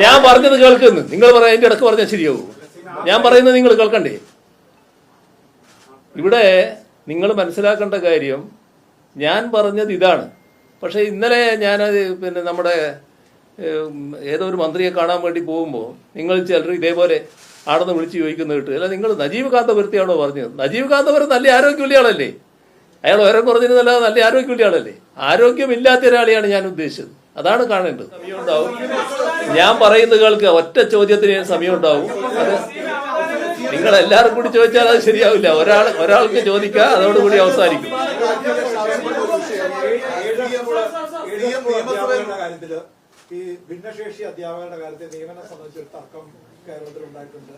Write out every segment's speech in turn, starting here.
ഞാൻ പറഞ്ഞത് കേൾക്കുന്നു. നിങ്ങൾ പറയാം അതിന്റെ ഇടക്ക് പറഞ്ഞാൽ ശരിയാവൂ. ഞാൻ പറയുന്നത് നിങ്ങൾ കേൾക്കണ്ടേ? ഇവിടെ നിങ്ങൾ മനസ്സിലാക്കേണ്ട കാര്യം, ഞാൻ പറഞ്ഞത് ഇതാണ്. പക്ഷെ ഇന്നലെ ഞാനത് നമ്മുടെ ഏതോ ഒരു മന്ത്രിയെ കാണാൻ വേണ്ടി പോകുമ്പോൾ നിങ്ങൾ ചിലർ ഇതേപോലെ ആടെന്ന് വിളിച്ച് ചോദിക്കുന്ന കേട്ട്, അല്ല നിങ്ങൾ നജീബ് കാന്തപുരത്തെയാണോ പറഞ്ഞത്? നജീബ് കാന്തപുരം നല്ല ആരോഗ്യമുള്ള ആളല്ലേ? അയാൾ ഉയരം കുറഞ്ഞിരുന്നല്ലാതെ നല്ല ആരോഗ്യമുള്ള ആളല്ലേ? ആരോഗ്യമില്ലാത്ത ഒരാളെയാണ് ഞാൻ ഉദ്ദേശിച്ചത്. അതാണ് കാണേണ്ടത്. സമയം ഉണ്ടാവും. ഞാൻ പറയുന്നത് കേൾക്കുക. ഒറ്റ ചോദ്യത്തിന് സമയം ഉണ്ടാവും. അത് നിങ്ങൾ എല്ലാവരും കൂടി ചോദിച്ചാൽ അത് ശരിയാവില്ല. ഒരാൾക്ക് ചോദിക്കുക, അതോടുകൂടി അവസാനിക്കും. ഈ ഭിന്നശേഷി അധ്യാപകരുടെ കാര്യത്തിൽ നിയമനം സംബന്ധിച്ച് തർക്കം കേരളത്തിൽ ഉണ്ടായിട്ടുണ്ട്.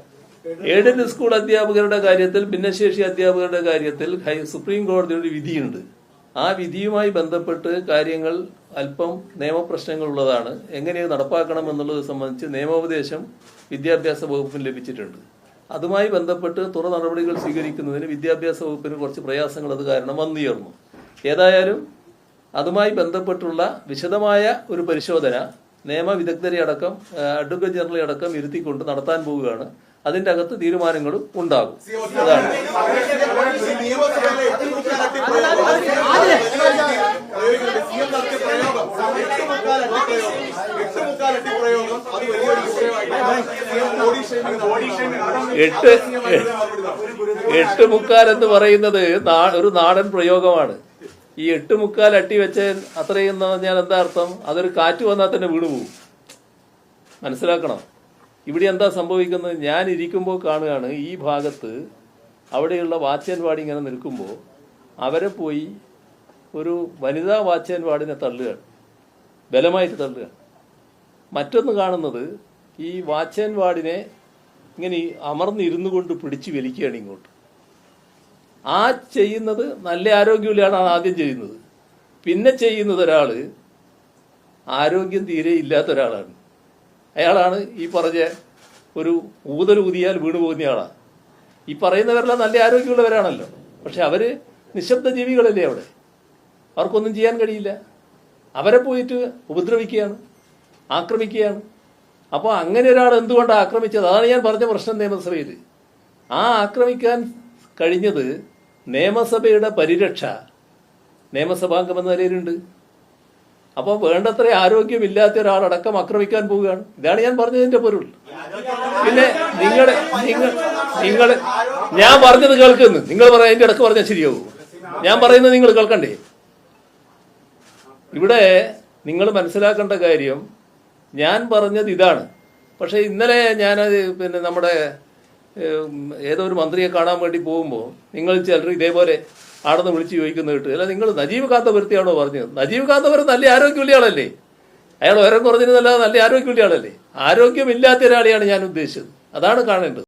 എയ്ഡഡ് സ്കൂൾ അധ്യാപകരുടെ കാര്യത്തിൽ, ഭിന്നശേഷി അധ്യാപകരുടെ കാര്യത്തിൽ സുപ്രീം കോടതിയുടെ വിധിയുണ്ട്. ആ വിധിയുമായി ബന്ധപ്പെട്ട് കാര്യങ്ങൾ അല്പം നിയമപ്രശ്നങ്ങൾ ഉള്ളതാണ്. എങ്ങനെ നടപ്പാക്കണം എന്നുള്ളത് സംബന്ധിച്ച് നിയമോപദേശം വിദ്യാഭ്യാസ വകുപ്പിന് ലഭിച്ചിട്ടുണ്ട്. അതുമായി ബന്ധപ്പെട്ട് തുടർ നടപടികൾ സ്വീകരിക്കുന്നതിന് വിദ്യാഭ്യാസ വകുപ്പിന് കുറച്ച് പ്രയാസങ്ങൾ അത് കാരണം വന്നുയർന്നു. ഏതായാലും അതുമായി ബന്ധപ്പെട്ടുള്ള വിശദമായ ഒരു പരിശോധന നിയമവിദഗ്ധരെ അടക്കം അഡ്വക്കേറ്റ് ജനറലെ അടക്കം ഇരുത്തിക്കൊണ്ട് നടത്താൻ പോവുകയാണ്. അതിന്റെ അകത്ത് തീരുമാനങ്ങളും ഉണ്ടാകും. അതാണ് എട്ട് മുക്കാൽ എന്ന് പറയുന്നത് ഒരു നാടൻ പ്രയോഗമാണ്. ഈ 8 അട്ടി വെച്ച് അത്രയും പറഞ്ഞാൽ എന്താ അർത്ഥം? അതൊരു കാറ്റ് വന്നാൽ തന്നെ വീണുപോകും. മനസ്സിലാക്കണം. ഇവിടെ എന്താ സംഭവിക്കുന്നത്? ഞാൻ ഇരിക്കുമ്പോൾ കാണുകയാണ്, ഈ ഭാഗത്ത് അവിടെയുള്ള വാച്ച് ആൻഡ് വാർഡ് ഇങ്ങനെ നിൽക്കുമ്പോൾ അവരെ പോയി ഒരു വനിതാ വാച്ച് ആൻഡ് വാർഡിനെ തള്ളുകയാണ്, ബലമായിട്ട് തള്ളുകയാണ്. മറ്റൊന്ന് കാണുന്നത്, ഈ വാച്ച് ആൻഡ് വാർഡിനെ ഇങ്ങനെ അമർന്നിരുന്നു കൊണ്ട് പിടിച്ച് വലിക്കുകയാണ് ഇങ്ങോട്ട്. ആ ചെയ്യുന്നത് നല്ല ആരോഗ്യമില്ലാണ് ആദ്യം ചെയ്യുന്നത്. പിന്നെ ചെയ്യുന്നത് ഒരാള് ആരോഗ്യം തീരെ ഇല്ലാത്ത ഒരാളാണ്. അയാളാണ് ഈ പറഞ്ഞ ഒരു ഊതിയാൽ വീണു പോകുന്ന ആളാണ്. ഈ പറയുന്നവരെല്ലാം നല്ല ആരോഗ്യമുള്ളവരാണല്ലോ. പക്ഷെ അവര് നിശബ്ദ ജീവികളല്ലേ? അവിടെ അവർക്കൊന്നും ചെയ്യാൻ കഴിയില്ല. അവരെ പോയിട്ട് ഉപദ്രവിക്കുകയാണ്, ആക്രമിക്കുകയാണ്. അപ്പോൾ അങ്ങനെ ഒരാൾ എന്തുകൊണ്ടാണ് ആക്രമിച്ചത്? അതാണ് ഞാൻ പറഞ്ഞ പ്രശ്നം നിയമസഭയിൽ. ആ ആക്രമിക്കാൻ കഴിഞ്ഞത് നിയമസഭയുടെ പരിരക്ഷ നിയമസഭാംഗം എന്ന നിലയിലുണ്ട്. അപ്പോൾ വേണ്ടത്ര ആരോഗ്യമില്ലാത്ത ഒരാളടക്കം ആക്രമിക്കാൻ പോവുകയാണ്. ഇതാണ് ഞാൻ പറഞ്ഞതിന്റെ പൊരുൾ. പിന്നെ നിങ്ങൾ ഞാൻ പറഞ്ഞത് കേൾക്കുന്നു. നിങ്ങൾ പറയാം അതിന്റെ ഇടക്ക് പറഞ്ഞാൽ ശരിയാവൂ. ഞാൻ പറയുന്നത് നിങ്ങൾ കേൾക്കണ്ടേ? ഇവിടെ നിങ്ങൾ മനസ്സിലാക്കേണ്ട കാര്യം, ഞാൻ പറഞ്ഞത് ഇതാണ്. പക്ഷെ ഇന്നലെ ഞാനത് നമ്മുടെ ഏതോ ഒരു മന്ത്രിയെ കാണാൻ വേണ്ടി പോകുമ്പോൾ നിങ്ങൾ ചിലർ ഇതേപോലെ ആടെന്ന് വിളിച്ച് ചോദിക്കുന്ന കേട്ട്, അല്ല നിങ്ങൾ നജീബ് കാന്തപുരത്തെയാണോ പറഞ്ഞത്? നജീബ് കാന്തപുരം നല്ല ആരോഗ്യമുള്ള ആളല്ലേ? അയാൾ ഉയരം കുറഞ്ഞിരുന്നല്ലാതെ നല്ല ആരോഗ്യമുള്ള ആളല്ലേ? ആരോഗ്യമില്ലാത്ത ഒരാളെയാണ് ഞാൻ ഉദ്ദേശിച്ചത്. അതാണ് കാണേണ്ടത്.